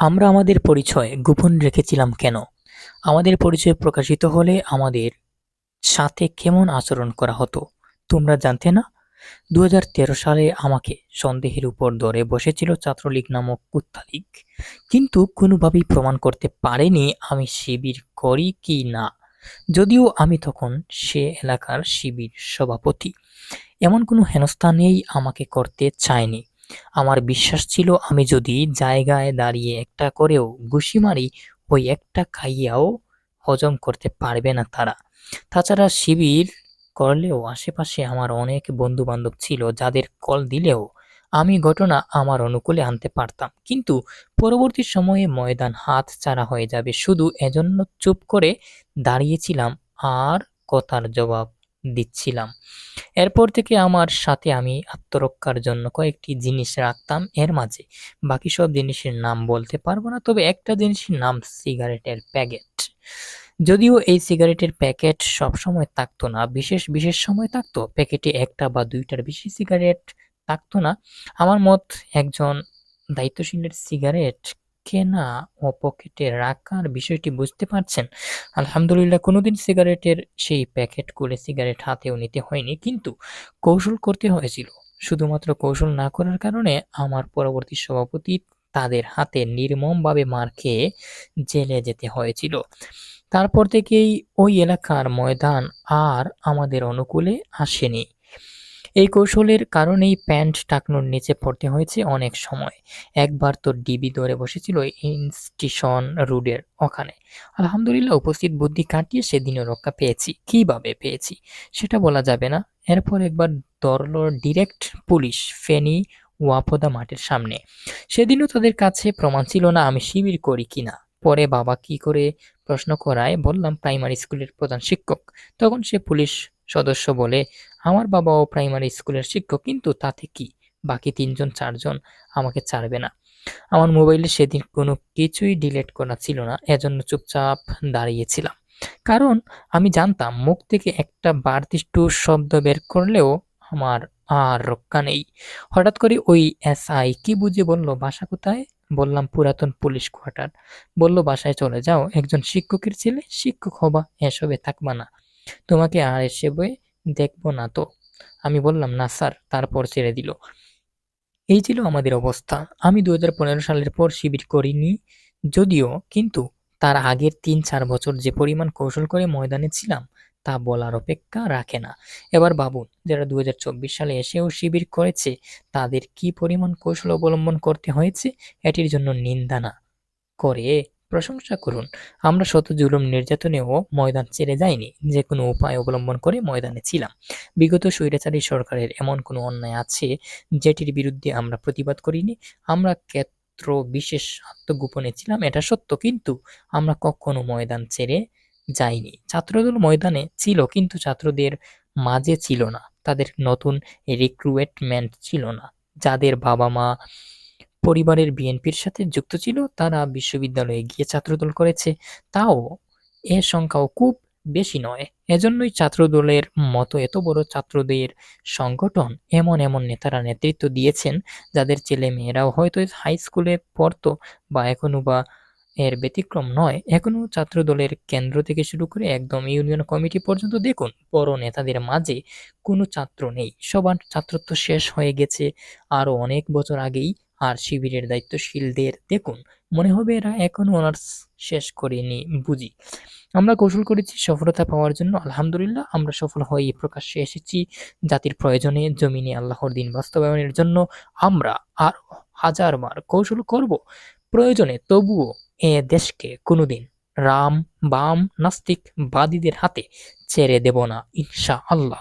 আমরা আমাদের পরিচয় গোপন রেখেছিলাম কেন? আমাদের পরিচয় প্রকাশিত হলে আমাদের সাথে কেমন আচরণ করা হতো? তোমরা জানতে না? ২০১৩ সালে আমাকে সন্দেহের উপর ধরে বসেছিল ছাত্রলীগ নামক কুত্তালীগ। কিন্তু কোনোভাবেই প্রমাণ করতে পারেনি আমি শিবির করি কি না। যদিও আমি তখন সে এলাকার শিবির সভাপতি। এমন কোনো হেনস্থা নেই আমাকে করতে চায়নি। আমার বিশ্বাস ছিল আমি যদি জায়গায় দাঁড়িয়ে একটা করেও ঘুষি মারি, ওই একটা খাইয়াও হজম করতে পারবে না তারা। তাছাড়া শিবির করলেও আশেপাশে আমার অনেক বন্ধু-বান্ধব ছিল যাদের কল দিলেও আমি ঘটনা আমার অনুকূলে আনতে পারতাম। কিন্তু পরবর্তী সময়ে ময়দান হাতছাড়া হয়ে যাবে শুধু এজন্য চুপ করে দাঁড়িয়েছিলাম আর কথার জবাব দিচ্ছিলাম। এরপর থেকে আমার সাথে আমি আত্মরক্ষার জন্য কয়েকটি জিনিস রাখতাম এর মাঝে। বাকি সব জিনিসের নাম বলতে পারবো না, তবে একটা জিনিসের নাম সিগারেটের প্যাকেট। যদিও এই সিগারেটের প্যাকেট সবসময় থাকতো না, বিশেষ বিশেষ সময় থাকতো। প্যাকেটে একটা বা দুইটার বেশি সিগারেট থাকতো না। আমার মত একজন দায়িত্বশীলের সিগারেট কেনা ও পকেটে রাখার বিষয়টি বুঝতে পারছেন। আলহামদুলিল্লাহ কোনোদিন সিগারেটের সেই প্যাকেট খুলে সিগারেট হাতেও নিতে হয়নি, কিন্তু কৌশল করতে হয়েছিল। শুধুমাত্র কৌশল না করার কারণে আমার পরবর্তী সভাপতি তাদের হাতে নির্মমভাবে মার খেয়ে জেলে যেতে হয়েছিল। তারপর থেকেই ওই এলাকার ময়দান আর আমাদের অনুকূলে আসেনি। এই কৌশলের কারণেই প্যান্ট টাকনুর নিচে পড়তে হয়েছে অনেক সময়। একবার তো ডিবি ধরে বসেছিল স্টেশন রোডের ওখানে। আলহামদুলিল্লাহ উপস্থিত বুদ্ধি কাটিয়ে সেদিনও রক্ষা পেয়েছি। কিভাবে পেয়েছি সেটা বলা যাবে না। এরপর একবার ধরল ডিরেক্ট পুলিশ ফেনী ওয়াপদা মাঠের সামনে। সেদিনও তাদের কাছে প্রমাণ ছিল না আমি শিবির করি কিনা। পরে বাবা কি করে প্রশ্ন করায় বললাম প্রাইমারি স্কুলের প্রধান শিক্ষক। তখন সে পুলিশ সদস্য বলে আমার বাবাও প্রাইমারি স্কুলের শিক্ষক, কিন্তু তাতে কি? বাকি ৩-৪ জন আমাকে ছাড়বে না। আমার মোবাইলে সেদিন কোনো কিছুই ডিলিট করা ছিল না, এজন্য চুপচাপ দাঁড়িয়েছিলাম। কারণ আমি জানতাম মুখ থেকে একটা বাড়তি টু শব্দ বের করলেও আমার আর রক্ষা নেই। হঠাৎ করে ওই এসআই কি বুঝে বলল, বাসা কোথায়? বললাম পুরাতন পুলিশ কোয়ার্টার। বলল বাসায় চলে যাও, একজন শিক্ষকের ছেলে, শিক্ষক হবা, এসবে থাকবা না। তোমাকে আর এসবে দেখব না তো। আমি বললাম, না স্যার, তারপর ছেড়ে দিল। এই ছিল আমাদের অবস্থা। আমি ২০১৫ সালের পর শিবির করিনি যদিও, কিন্তু তার আগের ৩-৪ বছর যে পরিমাণ কৌশল করে ময়দানে ছিলাম তা বলার অপেক্ষা রাখে না। এবার ভাবুন, যারা ২০২৪ সালে এসেও শিবির করেছে তাদের কি পরিমাণ কৌশল অবলম্বন করতে হয়েছে। এটির জন্য নিন্দা না করে প্রশংসা করুন। আমরা শত জুলুম নির্যাতনেও ময়দান ছেড়ে যাইনি, যে কোনো উপায় অবলম্বন করে ময়দানে ছিলাম। বিগত স্বৈরাচারী সরকারের এমন কোনো অন্যায় আছে যেটির বিরুদ্ধে আমরা প্রতিবাদ করিনি? আমরা ক্ষেত্র বিশেষ আত্মগোপনে ছিলাম, এটা সত্য, কিন্তু আমরা কখনো ময়দান ছেড়ে যাইনি। ছাত্রদল ময়দানে ছিল, কিন্তু ছাত্রদের মাঝে ছিল না। তাদের নতুন রিক্রুটমেন্ট ছিল না। যাদের বাবা মা পরিবারের বিএনপির সাথে যুক্ত ছিল তারা বিশ্ববিদ্যালয়ে গিয়ে ছাত্রদল করেছে, তাও এ সংখ্যাও খুব বেশি নয়। এজন্যই ছাত্রদলের মতো এত বড় ছাত্রদের সংগঠন এমন এমন নেতারা নেতৃত্ব দিয়েছেন যাদের ছেলে মেয়েরাও হয়তো হাই স্কুলে পড়তো বা এখনো বা এর ব্যতিক্রম নয়। এখনো ছাত্রদলের কেন্দ্র থেকে শুরু করে একদম ইউনিয়ন কমিটি পর্যন্ত দেখুন, বড় নেতাদের মাঝে কোনো ছাত্র নেই। সবার ছাত্রত্ব শেষ হয়ে গেছে আরো অনেক বছর আগেই। আর শিবিরের দায়িত্বশীলদের দেখুন, মনে হবে এরা এখনো অনার্স শেষ করেনি বুঝি। আমরা কৌশল করেছি সফলতা পাওয়ার জন্য। আলহামদুলিল্লাহ আমরা সফল হয়েই প্রকাশ্যে এসেছি জাতির প্রয়োজনে, জমিনে আল্লাহর দিন বাস্তবায়নের জন্য। আমরা আর হাজারবার কৌশল করব প্রয়োজনে, তবুও এ দেশকে কোনোদিন রাম বাম নাস্তিক বাদীদের হাতে ছেড়ে দেব না, ইনশাআল্লাহ।